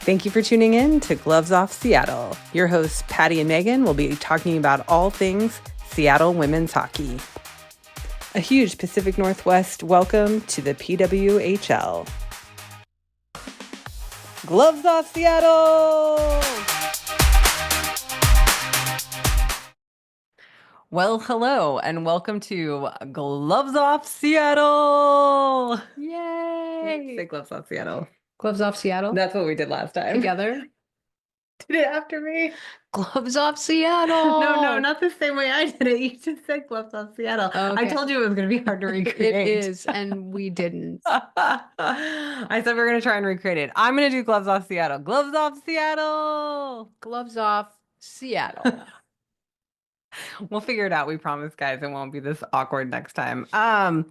Thank you for tuning in to Gloves Off Seattle. Your hosts, Patti and Meagan, will be talking about all things Seattle women's hockey. A huge Pacific Northwest welcome to the PWHL. Gloves Off Seattle! Well, hello, and welcome to Gloves Off Seattle! Yay! Say Gloves Off Seattle. Gloves Off Seattle? That's what we did last time. Together? Did it after me? Gloves Off Seattle! No, not the same way I did it. You just said Gloves Off Seattle. Okay. I told you it was going to be hard to recreate. It is, and we didn't. I said we were going to try and recreate it. I'm going to do Gloves Off Seattle. Gloves Off Seattle! Gloves Off Seattle. We'll figure it out. We promise, guys. It won't be this awkward next time.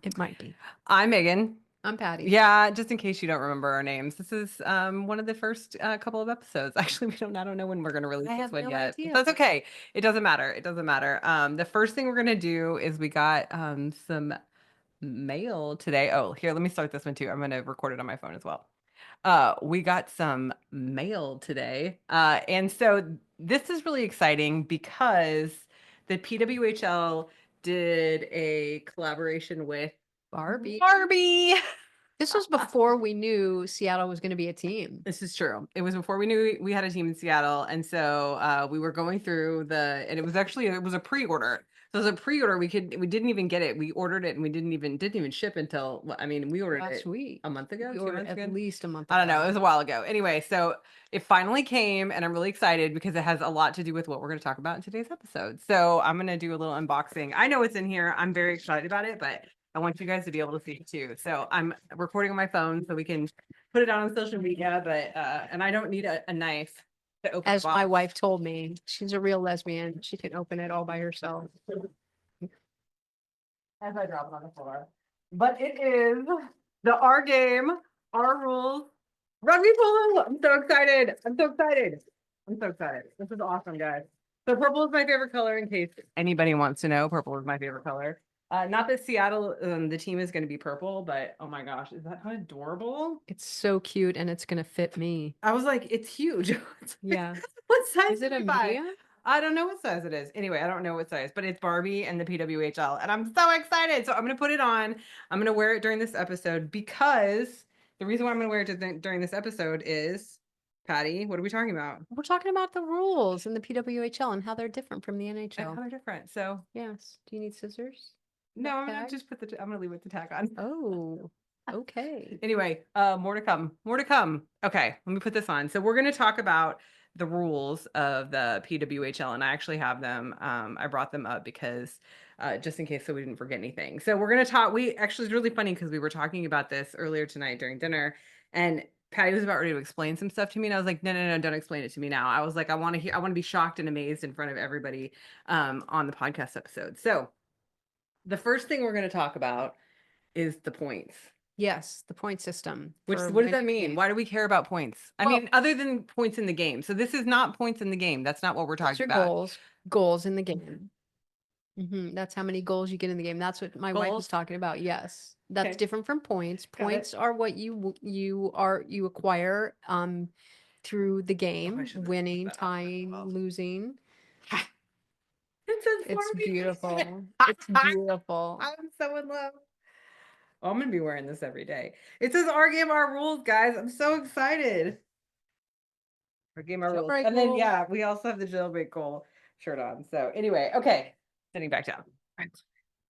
It might be. I'm Meagan. I'm Patti. Yeah, just in case you don't remember our names, this is one of the first couple of episodes. Actually, I don't know when we're going to release this one yet. idea. That's okay. It doesn't matter. It doesn't matter. The first thing we're going to do is we got some mail today. Oh, here, let me start this one too. I'm going to record it on my phone as well. We got some mail today. And so this is really exciting because the PWHL did a collaboration with Barbie. This was before we knew Seattle was going to be a team. This is true. It was before we knew we had a team in Seattle. And so we were going through and it was a pre-order. So it was a pre-order. We didn't even get it. We ordered it and we didn't even ship until, we ordered last it week. a month ago, We 2 ordered months ago. at least a month ago. I don't know. It was a while ago. Anyway, so it finally came and I'm really excited because it has a lot to do with what we're going to talk about in today's episode. So I'm going to do a little unboxing. I know what's in here. I'm very excited about it, but I want you guys to be able to see it too. So I'm recording on my phone so we can put it on social media, but and I don't need a knife to open As the box. my wife told me, she's a real lesbian. She can open it all by herself. As I drop it on the floor. But it is the Our Game, Our Rules Rugby Polo. I'm so excited. This is awesome, guys. So purple is my favorite color in case anybody wants to know. Purple is my favorite color. Not that Seattle, the team is going to be purple, but oh my gosh, is that adorable? It's so cute and it's going to fit me. I was like, it's huge. Yeah. What size Is it a did you buy? medium? I don't know what size it is. Anyway, I don't know what size, but it's Barbie and the PWHL. And I'm so excited. So I'm going to put it on. I'm going to wear it during this episode because the reason why I'm going to wear it during this episode is, Patti, what are we talking about? We're talking about the rules in the PWHL and how they're different from the And NHL. how they're different. So Yes. Do you need scissors? no, I'm going to just I'm going to leave it to tack on. Oh, okay. Anyway, more to come. Okay, let me put this on. So we're going to talk about the rules of the PWHL, and I actually have them. I brought them up because just in case so we didn't forget anything. So we're going to talk. It's really funny because we were talking about this earlier tonight during dinner, and Patti was about ready to explain some stuff to me, and I was like, no, don't explain it to me now. I was like, I want to be shocked and amazed in front of everybody on the podcast episode. So the first thing we're going to talk about is the points. Yes, the point system. What does that mean? Why do we care about points? I mean, other than points in the game. So this is not points in the game. That's not what we're talking about. Goals in the game. That's how many goals you get in the game. That's what my wife was talking about. Yes, that's different from points. Points are what you acquire through the game, winning, tying, losing. It's beautiful. It's beautiful. I'm so in love. Oh, I'm gonna be wearing this every day. It says Our Game, Our Rules, guys. I'm so excited. Our Game, Our Rules. And then we also have the jailbreak goal shirt on. So anyway, okay. Sitting back down.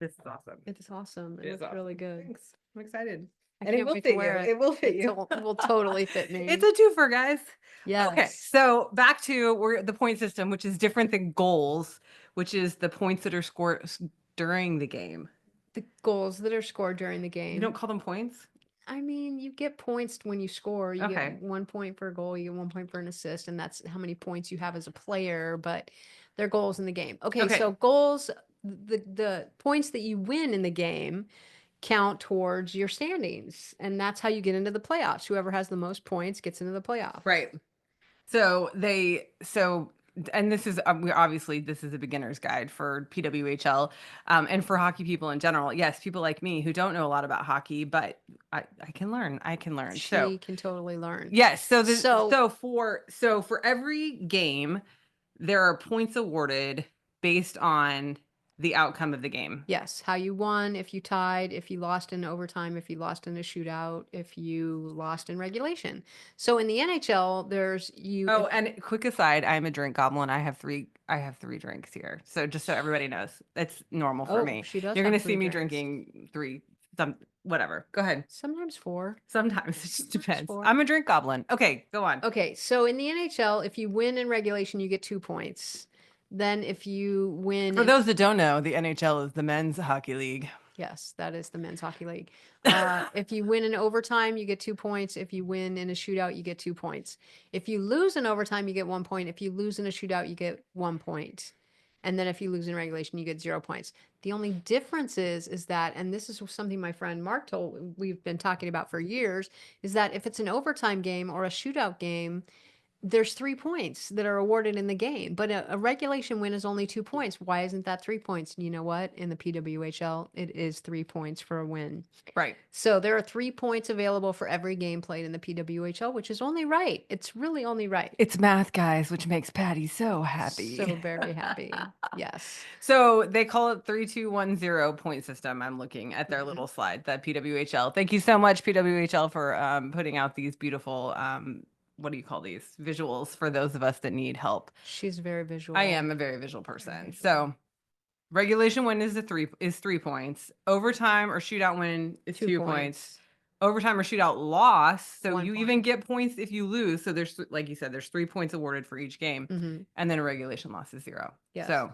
This is awesome. It is awesome. It looks really good. Thanks. I'm excited. And it will fit you. It will fit you. It will totally fit me. It's a twofer, guys. Yes. Okay, so back to the point system, which is different than goals, which is the points that are scored during the game. The goals that are scored during the game. You don't call them points? I mean, you get points when you score. You get 1 point for a goal, you get 1 point for an assist, and that's how many points you have as a player, but they're goals in the game. Okay. So goals, the points that you win in the game count towards your standings, and that's how you get into the playoffs. Whoever has the most points gets into the playoffs. Right. So and this is we obviously this is a beginner's guide for PWHL, and for hockey people in general. Yes, people like me who don't know a lot about hockey, but I can learn. I can learn. So She can totally learn. yes. So So for every game, there are points awarded based on the outcome of the game. yes, how you won, if you tied, if you lost in overtime, if you lost in a shootout, if you lost in regulation. So in the NHL, there's you. Oh, and quick aside, I'm a drink goblin. I have three drinks here. So just so everybody knows, it's normal for Oh, me. she does You're have gonna see three me drinks. drinking three, some whatever. Go ahead. Sometimes four. Sometimes it just Sometimes depends. four. I'm a drink goblin. Okay, go on. Okay, so in the NHL, if you win in regulation, you get 2 points. Then if you win For in, those that don't know, the NHL is the men's hockey league. yes, that is the men's hockey league. If you win in overtime, you get 2 points. If you win in a shootout, you get 2 points. If you lose in overtime, you get 1 point. If you lose in a shootout, you get 1 point. And then if you lose in regulation, you get 0 points. The only difference is that, and this is something my friend Mark told, we've been talking about for years, is that if it's an overtime game or a shootout game, there's 3 points that are awarded in the game, but a regulation win is only 2 points. Why isn't that 3 points? You know what? In the PWHL, it is 3 points for a win. Right. So there are 3 points available for every game played in the PWHL, which is only right. It's really only right. It's math, guys, which makes Patty so happy. So very happy. Yes. So they call it 3210 point system. I'm looking at their Mhm. little slide, the PWHL. Thank you so much, PWHL, for putting out these beautiful what do you call these visuals for those of us that need help. She's very visual. I am a very visual Very person. visual. So regulation win is 3 points. Overtime or shootout win is 2 points. Overtime or shootout loss. So 1 you even point. get points if you lose. So there's, like you said, there's 3 points awarded for each game, Mm-hmm. and then a regulation loss is 0. Yes. So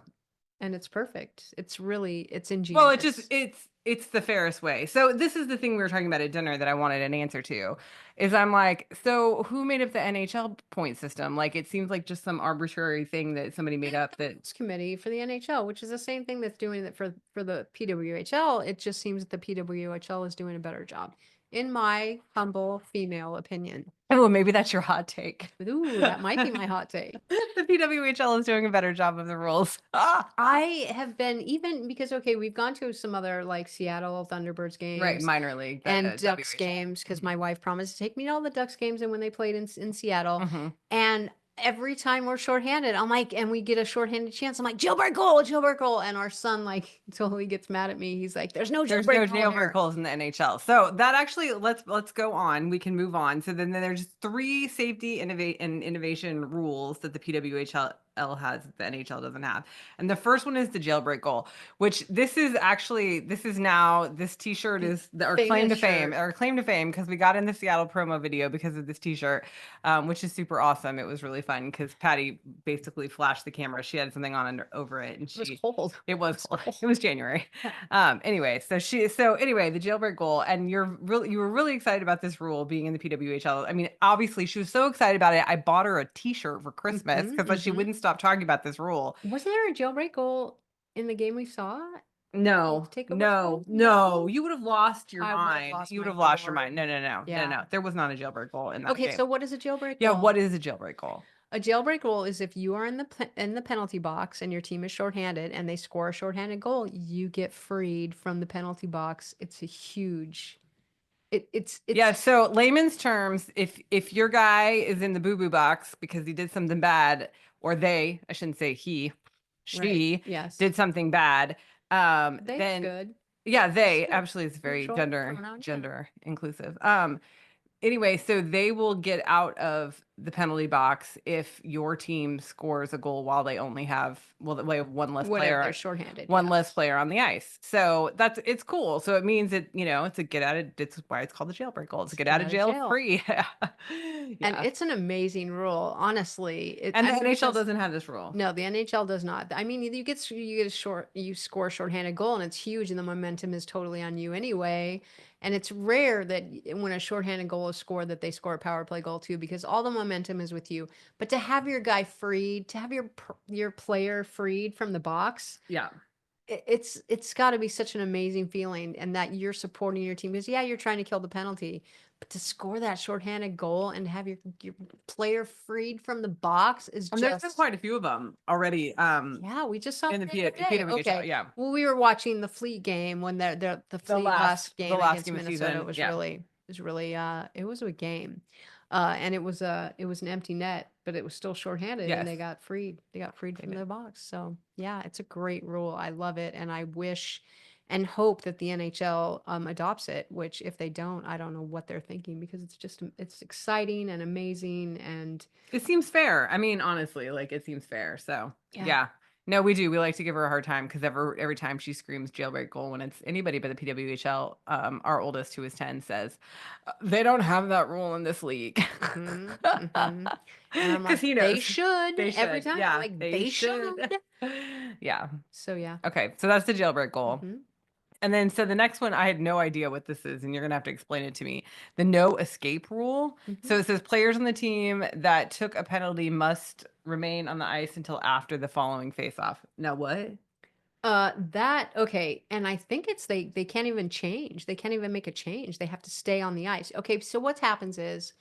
And it's perfect. It's really, it's well, ingenious. it's the fairest way. So this is the thing we were talking about at dinner that I wanted an answer to, is I'm like, so who made up the NHL point system? Like it seems like just some arbitrary thing that somebody made up that Committee for the NHL, which is the same thing that's doing it for the PWHL. It just seems that the PWHL is doing a better job, in my humble female opinion. oh, maybe that's your hot take. Ooh, that might be my hot take. The PWHL is doing a better job of the rules. I have been, even because, okay, we've gone to some other like Seattle Thunderbirds Right, games minor league, and Ducks WHL. games, because my wife promised to take me to all the Ducks games and when they played in Seattle. Mm-hmm. And every time we're shorthanded, I'm like, and we get a shorthanded chance, I'm like, jailbreak goal, jailbreak goal. And our son like totally gets mad at me. He's like, there's no jailbreak goals in the NHL. So that actually let's go on. We can move on. So then there's 3 safety innovation rules that the PWHL has that the NHL doesn't have. And the first one is the jailbreak goal, which this is now this t-shirt is our claim to fame, because we got in the Seattle promo video because of this t-shirt, which is super awesome. It was really fun because Patty basically flashed the camera. She had something on over it, and It was cold. it was cold. It was January. Anyway, so anyway, the jailbreak goal, and you were really excited about this rule being in the PWHL. I mean, obviously she was so excited about it. I bought her a t-shirt for Christmas because she wouldn't stop talking about this rule. Wasn't there a jailbreak goal in the game we saw? No, no. You would have lost your mind. You would have lost your mind. No. There was not a jailbreak goal in that game. Okay, so what is a jailbreak goal? Yeah, what is a jailbreak goal? A jailbreak goal is if you are in the penalty box and your team is shorthanded and they score a shorthanded goal, you get freed from the penalty box. It's a huge. It's yeah. So layman's terms, if your guy is in the boo boo box because he did something bad, or I shouldn't say he, she yes. did something bad, then good. Yeah, they absolutely, it's very Pronoun, gender inclusive. Anyway, so they will get out of the penalty box if your team scores a goal while they have one less player. They're shorthanded. One less player on the ice. So it's cool. So it means that, it's a get out of, it's why it's called the jailbreak goal. It's a get out of jail free. Yeah. And it's an amazing rule, honestly. And the NHL doesn't have this rule. No, the NHL does not. I mean, you score a shorthanded goal and it's huge and the momentum is totally on you anyway. And it's rare that when a shorthanded goal is scored that they score a power play goal too, because all the momentum is with you. But to have your guy freed, to have your player freed from the box, yeah, it's got to be such an amazing feeling, and that you're supporting your team because you're trying to kill the penalty, But to score that shorthanded goal and have your player freed from the box is And there's been just quite a few of them already. yeah, we just saw In it the the other day. PWHL, Okay. yeah. Well, we were watching the Fleet game when the Fleet last The game last against game of the Minnesota season, was yeah. really it was a game. And it was an empty net, but it was still shorthanded and Yes. they got freed. They got freed from their box. So yeah, it's a great rule. I love it. And I wish and hope that the NHL adopts it, which if they don't, I don't know what they're thinking because it's exciting and amazing and It seems fair. I mean, honestly, like it seems fair. So yeah. yeah. No, we do. We like to give her a hard time because every time she screams jailbreak goal when it's anybody but the PWHL, our oldest who is 10 says, they don't have that rule in this league. Mhm, mhm. And I'm Because like, he "They knows. should." They Every should. time I'm Yeah, like, they "They should. should." Yeah. So yeah. Okay. So that's the jailbreak goal. Mhm, And then, so the next one, I had no idea what this is, and you're gonna have to explain it to me. The no escape rule. mhm. So it says players on the team that took a penalty must remain on the ice until after the following face-off. Now what? That okay, and I think it's they can't even change. They can't even make a change. They have to stay on the ice. Okay, so what happens is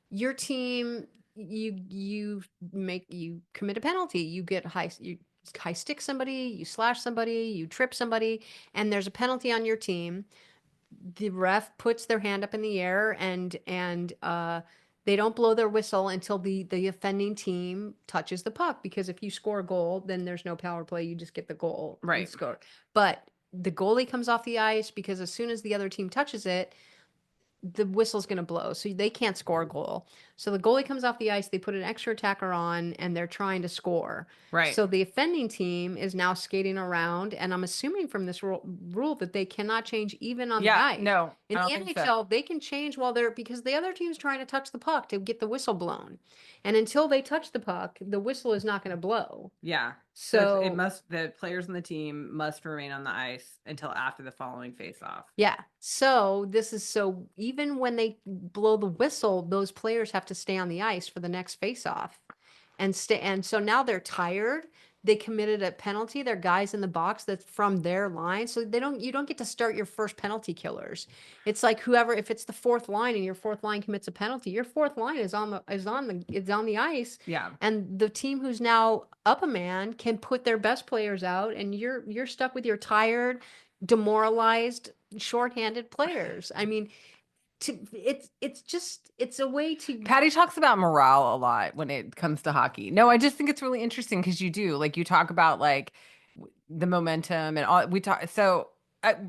your team you commit a penalty. You high stick somebody, you slash somebody, you trip somebody, and there's a penalty on your team. The ref puts their hand up in the air and they don't blow their whistle until the offending team touches the puck because if you score a goal then there's no power play, you just get the goal and Right. score. But the goalie comes off the ice because as soon as the other team touches it, the whistle's going to blow, so they can't score a goal. So the goalie comes off the ice, they put an extra attacker on, and they're trying to score. Right. So the offending team is now skating around, and I'm assuming from this rule that they cannot change even on the Yeah. ice. No, In I the don't think so. NHL, they can change while they're because the other team's trying to touch the puck to get the whistle blown. And until they touch the puck, the whistle is not going to blow. Yeah. So it So must, the players on the team must remain on the ice until after the following face-off. yeah. So this is so even when they blow the whistle, those players have to stay on the ice for the next face-off. And so now they're tired. They committed a penalty. They're guys in the box that's from their line. So you don't get to start your first penalty killers. It's like whoever if it's the fourth line and your fourth line commits a penalty, your fourth line is on the ice. Yeah. And the team who's now up a man can put their best players out and you're stuck with your tired, demoralized, shorthanded players. I mean, it's just it's a way to Patty talks about morale a lot when it comes to hockey. No, I just think it's really interesting because you do like you talk about like the momentum and all we talk. So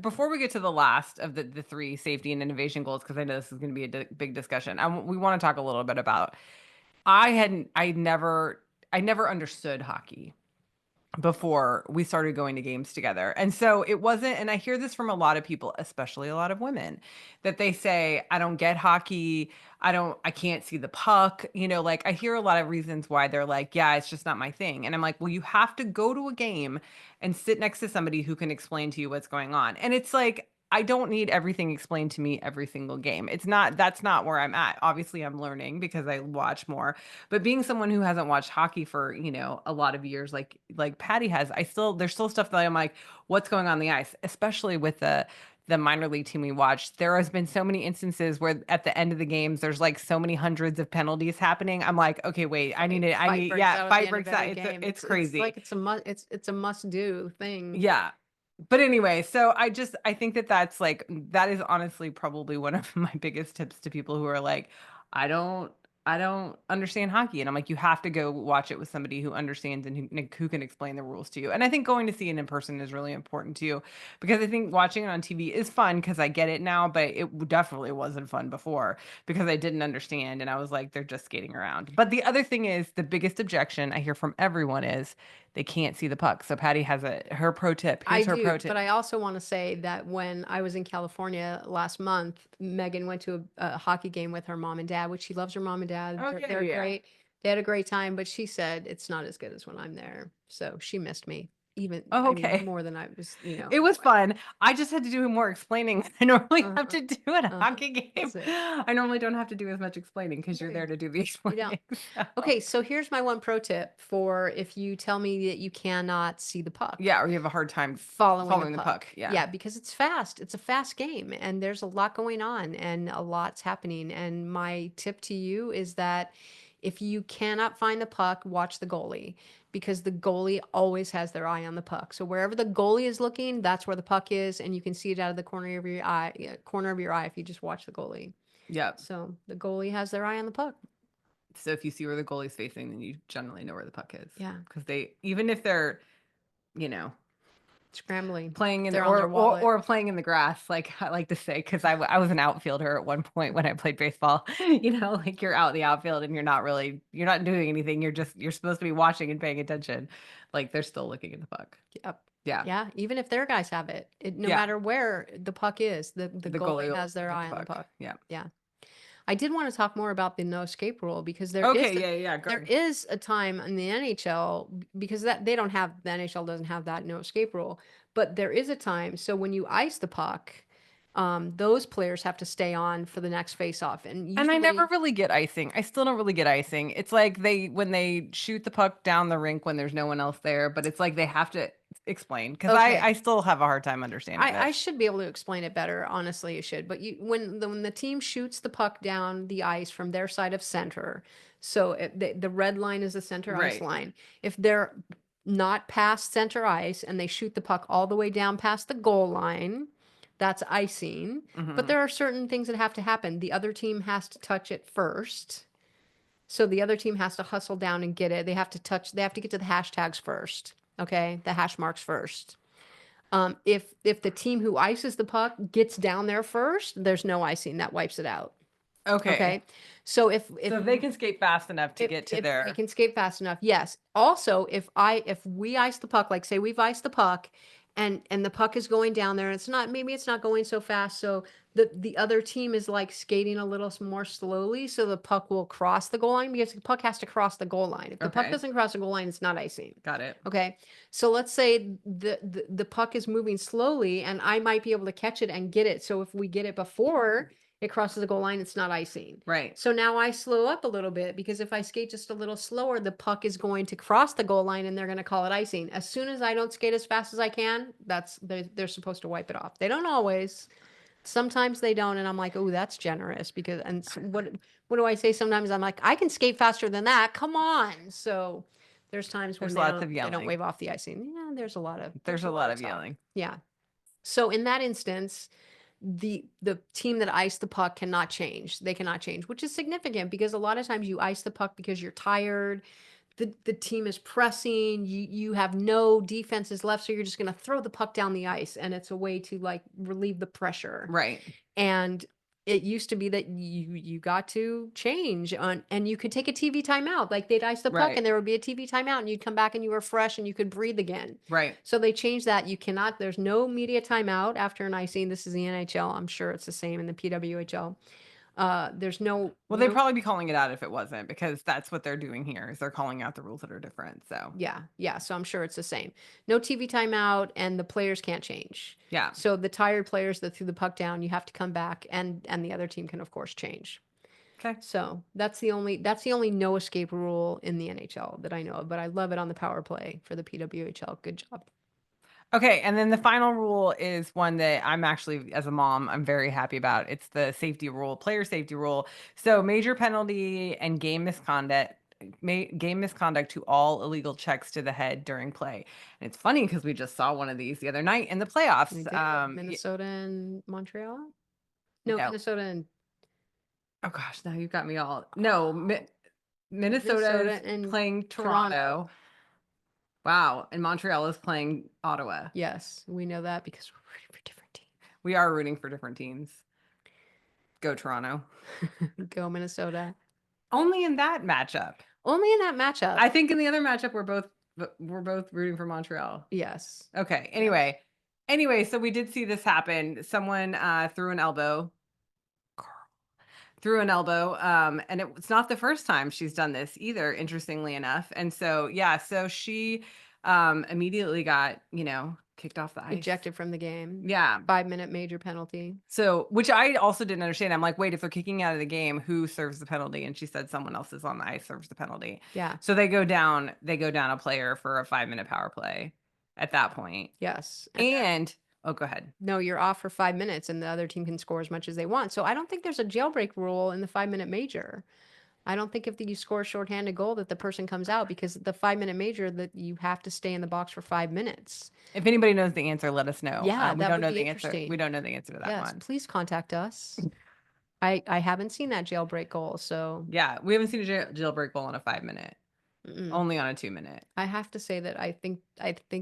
before we get to the last of the three safety and innovation goals, because I know this is going to be a big discussion, we want to talk a little bit about. I never understood hockey before we started going to games together. And so it wasn't, and I hear this from a lot of people, especially a lot of women, that they say, I don't get hockey. I can't see the puck. You know, like I hear a lot of reasons why they're like, yeah, it's just not my thing. And I'm like, well, you have to go to a game and sit next to somebody who can explain to you what's going on. And it's like, I don't need everything explained to me every single game. That's not where I'm at. Obviously, I'm learning because I watch more. But being someone who hasn't watched hockey for, a lot of years, like Patty has, there's still stuff that I'm like, what's going on the ice, especially with the minor league team we watched. There has been so many instances where at the end of the games, there's like so many hundreds of penalties happening. I'm like, okay, wait, fight breaks yeah, out at the fight end of breaks out. every game. It's It's crazy. like it's a must do thing. Yeah. But anyway, so I think that that is honestly probably one of my biggest tips to people who are like, I don't I don't understand hockey. And I'm like, you have to go watch it with somebody who understands and who can explain the rules to you. And I think going to see it in person is really important too, because I think watching it on TV is fun because I get it now, but it definitely wasn't fun before because I didn't understand. And I was like, they're just skating around. But the other thing is, the biggest objection I hear from everyone is they can't see the puck. So Patty has her pro tip. I Here's her do, pro but tip. I also want to say that when I was in California last month, Megan went to a hockey game with her mom and dad, which she loves her mom and dad. Okay, They're yeah. great. They had a great time, but she said it's not as good as when I'm there. So she missed me. even, Oh, I mean, okay. more than I was, It was fun. I just had to do more explaining than I normally have uh-huh, to do at a uh-huh. hockey game. That's it. I normally don't have to do as much explaining because you're there Right. to do the You don't. explaining. So, Okay, so here's my one pro tip for if you tell me that you cannot see the puck. yeah, or you have a hard time Following the following the puck. puck. Yeah. Yeah, because it's fast. It's a fast game and there's a lot going on and a lot's happening. And my tip to you is that if you cannot find the puck, watch the goalie because the goalie always has their eye on the puck. So wherever the goalie is looking, that's where the puck is and you can see it out of the corner of your eye, corner of your eye if you just watch the goalie. Yep. So the goalie has their eye on the puck. So if you see where the goalie's facing, then you generally know where the puck is. Yeah. Because they, even if they're, you know, Scrambling. playing in They're on their wallet. or playing in the grass, like I like to say, because I was an outfielder at one point when I played baseball. Like you're out in the outfield and you're not doing anything. You're supposed to be watching and paying attention. Like they're still looking at the puck. Yep. Yeah. Yeah, even if their guys have it, no Yeah. matter where the puck is, the The goalie goalie will has their look at eye the on the puck. puck. Yeah. Yeah. I did want to talk more about the no escape rule because Okay. Yeah. Yeah. there Good. is a time in the NHL because that they don't have the NHL doesn't have that no escape rule, but there is a time. So when you ice the puck, those players have to stay on for the next face off, and And I never usually really get icing. I still don't really get icing. It's like when they shoot the puck down the rink when there's no one else there, but it's like they have to explain because I okay. still have a hard time understanding I it. should be able to explain it better. Honestly, you should. But when the team shoots the puck down the ice from their side of center, so the red line is the center ice Right. line. If they're not past center ice and they shoot the puck all the way down past the goal line, that's icing. But Hmm. there are certain things that have to happen. The other team has to touch it first. So the other team has to hustle down and get it. They have to get to the hashtags first. Okay, the hash marks first. If the team who ices the puck gets down there first, there's no icing that wipes it out. Okay. Okay, so So if they can skate fast enough to get to if they their can skate fast enough, yes. Also, if we ice the puck, like say we've iced the puck, and the puck is going down there, and it's not going so fast, so the other team is like skating a little more slowly, so the puck will cross the goal line because the puck has to cross the goal line. If the puck okay, doesn't cross the goal line, it's not icing. got it. Okay. So let's say the puck is moving slowly and I might be able to catch it and get it. So if we get it before it crosses the goal line, it's not icing. Right. So now I slow up a little bit because if I skate just a little slower, the puck is going to cross the goal line and they're going to call it icing. As soon as I don't skate as fast as I can, they're supposed to wipe it off. They don't always. Sometimes they don't, and I'm like, oh, that's generous because what do I say? Sometimes I'm like, I can skate faster than that. Come on. So there's times when There's lots of they don't yelling. wave off the icing. Yeah, There's there's a a lot lot of of talk. yelling. Yeah. So in that instance, the team that iced the puck cannot change. They cannot change, which is significant because a lot of times you ice the puck because you're tired. The team is pressing. You have no defenses left, so you're just going to throw the puck down the ice, and it's a way to like relieve the pressure. Right. And it used to be that you got to change on and you could take a TV timeout. Like they'd ice the puck Right. and there would be a TV timeout and you'd come back and you were fresh and you could breathe again. Right. So they changed that. You cannot, there's no media timeout after an icing. This is the NHL. I'm sure it's the same in the PWHL. There's Well, they'd probably be calling it out if it wasn't because that's what they're doing here is they're calling out the rules that are different. So yeah. So I'm sure it's the same. No TV timeout and the players can't change. yeah. So the tired players that threw the puck down, you have to come back and the other team can of course change. Okay. So that's the only no escape rule in the NHL that I know of, but I love it on the power play for the PWHL. Good job. Okay, and then the final rule is one that I'm actually, as a mom, I'm very happy about. It's the safety rule, player safety rule. So major penalty and game misconduct to all illegal checks to the head during play. And it's funny because we just saw one of these the other night in the We playoffs. did Minnesota and Montreal. No, No, Minnesota and oh gosh, now you've got me all. No, Minnesota is Minnesota and playing Toronto. Toronto. Wow, and Montreal is playing Ottawa. Yes, we know that because we're rooting for different We are rooting for different teams. Go Toronto. teams. Go Minnesota. Only in that matchup. Only in that matchup. I think in the other matchup we're both rooting for Montreal. Yes. Okay. Yes. Anyway, so we did see this happen. Someone threw an elbow and it's not the first time she's done this either, interestingly enough. And so yeah, so she immediately got, kicked off the ice. Ejected from the game. Yeah. 5-minute major penalty. So, which I also didn't understand. I'm like, wait, if they're kicking out of the game, who serves the penalty? And she said someone else is on the ice serves the penalty. Yeah. So they go down a player for a 5-minute power play at that point. Yes. And oh, go ahead. No, you're off for 5 minutes and the other team can score as much as they want. So I don't think there's a jailbreak rule in the 5-minute major. I don't think if you score a shorthanded goal that the person comes out, because the 5-minute major that you have to stay in the box for 5 minutes. If anybody knows the answer, let us know. Yeah, We that don't would know be the answer. interesting. We don't know the answer to that Yes, one. please contact us. I haven't seen that jailbreak goal, so Yeah, we haven't seen a jailbreak goal in a 5-minute. mm-mm. Only on a 2-minute. I have to say that I think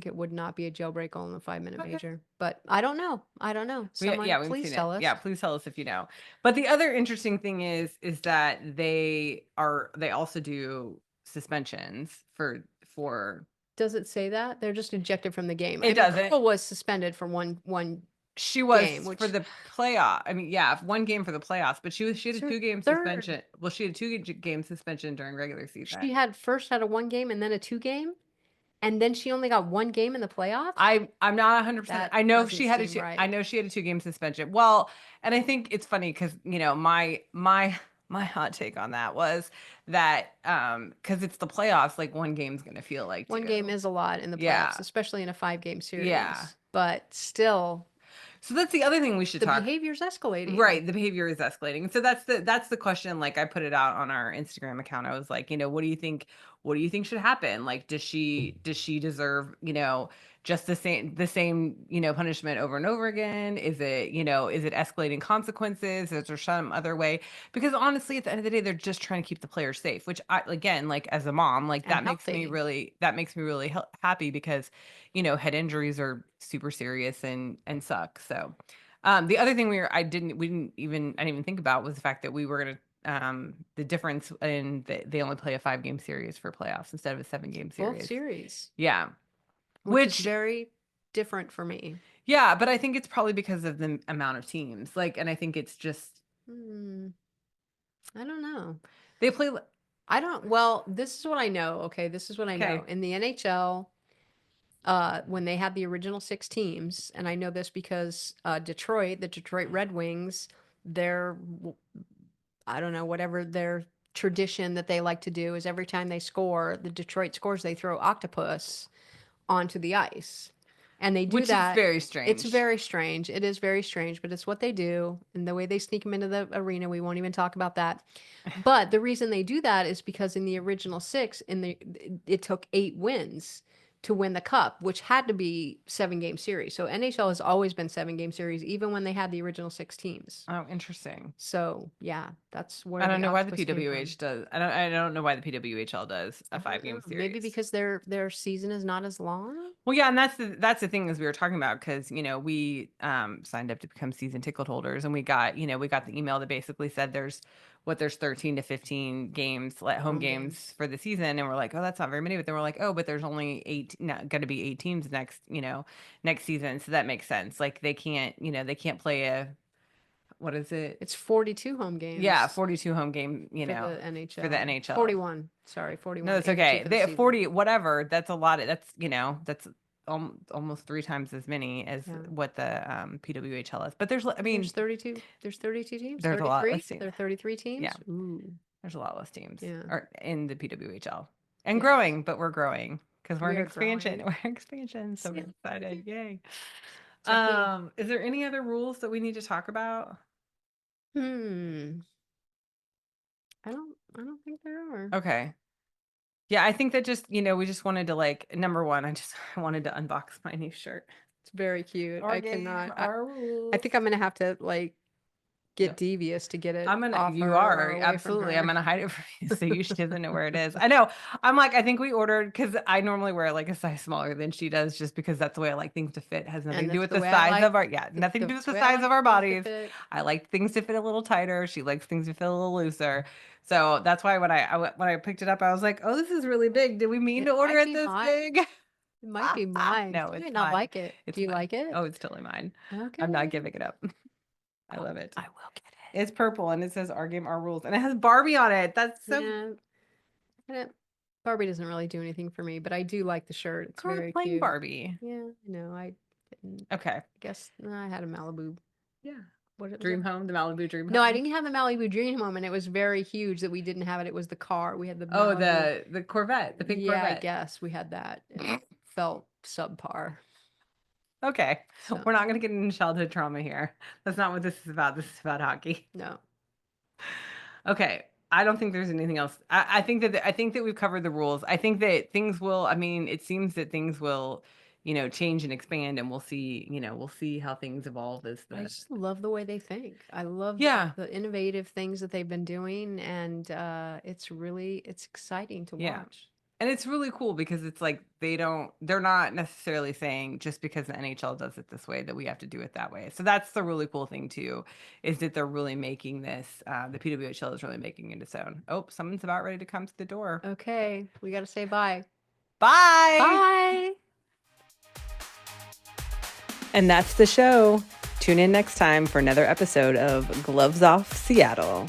it would not be a jailbreak goal in the 5-minute major, but I don't know. I don't know. Someone, Yeah, we haven't please seen tell it. us. Yeah, please tell us if you know. But the other interesting thing is that they also do suspensions for. Does it say that? They're just ejected from the game. I It mean, doesn't. Pearl was suspended for one She was game, for which the playoff. I mean, yeah, one game for the playoffs, but she had a it's her 2-game third. suspension. Well, she had a 2-game suspension during regular season. She had first had a 1 game and then a 2 game, and then she only got 1 game in the playoffs. I'm not 100%. That I know doesn't she had a seem two. right. I know she had a 2-game suspension. Well, and I think it's funny because my hot take on that was that because it's the playoffs, like one game's gonna feel like 1 game two. is a lot in the Yeah, playoffs, especially in a 5-game yeah. series. But still, So that's the other thing we should the talk. behavior's escalating. Right, the behavior is escalating. So that's the question. Like I put it out on our Instagram account. I was like, what do you think? What do you think should happen? Like, does she deserve, just the same, punishment over and over again? Is it escalating consequences? Is there some other way? Because honestly, at the end of the day, they're just trying to keep the players safe. Which I, again, like as a mom, like And that makes me really happy because, head injuries are super serious and suck. So. The other thing I didn't even think about was the fact that we were gonna the difference in they only play a 5-game series for playoffs instead of a 7-game both series. series, Yeah. which is very different for me. Yeah, but I think it's probably because of the amount of teams. Like, and I think it's just I don't know. they play. Well, this is what I know. Okay, this is what I know. Okay. In the NHL, when they had the original 6 teams, and I know this because the Detroit Red Wings, their, I don't know, whatever their tradition that they like to do is every time they score, the Detroit scores, they throw octopus onto the ice. And they do Which that. is very strange. It's very strange. It is very strange, but it's what they do. And the way they sneak them into the arena, we won't even talk about that. But the reason they do that is because in the original 6, it took 8 wins to win the cup, which had to be 7-game series. So NHL has always been 7-game series, even when they had the original 6 teams. Oh, interesting. So yeah, that's where I don't know why the octopus came from. PWH does. I don't know why the PWHL does a I don't 5-game know. series. Maybe because their season is not as long. Well, yeah, and that's the thing as we were talking about because we signed up to become season ticket holders and we got the email that basically said there's 13 to 15 games like home games for the season and we're like, oh, that's not very many, but then we're like, oh, but there's only 8 going to be 8 teams next season, so that makes sense. Like they can't play a what is it? It's 42 home games. Yeah, 42 home game, for the NHL. for the NHL. 41. Sorry, 41. No, it's okay. They 40, whatever. That's a lot. That's almost 3 times as many as what the PWHL is. But there's 32. There's 32 teams. There's 33? a lot less teams. There are 33 teams. Yeah. Ooh. There's a lot less teams. Yeah. Or in the PWHL and growing, but we're growing because we're in expansion. Growing. We're in expansion. So we're excited! Yay! Okay. Is there any other rules that we need to talk about? I don't think there are. Okay. Yeah, I think that just, we just wanted to number one, I wanted to unbox my new shirt. It's very cute. Our I game, cannot. our rules. I think I'm gonna have to get devious to get it. You are absolutely. I'm gonna hide it from you so she doesn't know where it is. I know. I think we ordered because I normally wear a size smaller than she does, just because that's the way I like things to fit. It has nothing to do with the size of our nothing to do with the size of our bodies. I like things to fit a little tighter. She likes things to fit a little looser. So that's why when I picked it up, I was like, oh, this is really big. Did we mean to order it this big? It might be mine. No, it's it's not mine. like it. It's Do you mine. like it? Oh, it's totally mine. Okay. I'm not giving it up. I love it. I will get it. It's purple and it says our game, our rules, and it has Barbie on it. That's so. Yeah. Barbie doesn't really do anything for me, but I do like the shirt. It's Girl, very playing cute. Barbie. Yeah, no, I didn't. Okay. I guess I had a Malibu. Yeah. What was Dream it? home, the Malibu Dream Home. No, I didn't have the Malibu Dream Home, and it was very huge that we didn't have it. It was the car. We had the Oh, Malibu. the Corvette, the pink Yeah, I Corvette. guess we had that. It felt subpar. Okay. So, We're not going to get into childhood trauma here. That's not what this is about. This is about hockey. no. Okay. I don't think there's anything else. I think that we've covered the rules. I think that things will, I mean, it seems that things will, change and expand, and we'll see how things evolve as I the just love the way they think. I love Yeah. the innovative things that they've been doing, and it's exciting to Yeah. watch. And it's really cool because it's like they're not necessarily saying just because the NHL does it this way that we have to do it that way. So that's the really cool thing too, is that they're really making this, the PWHL is really making it its own. Oh, someone's about ready to come to the door. Okay, we got to say bye. Bye. Bye. And that's the show. Tune in next time for another episode of Gloves Off Seattle.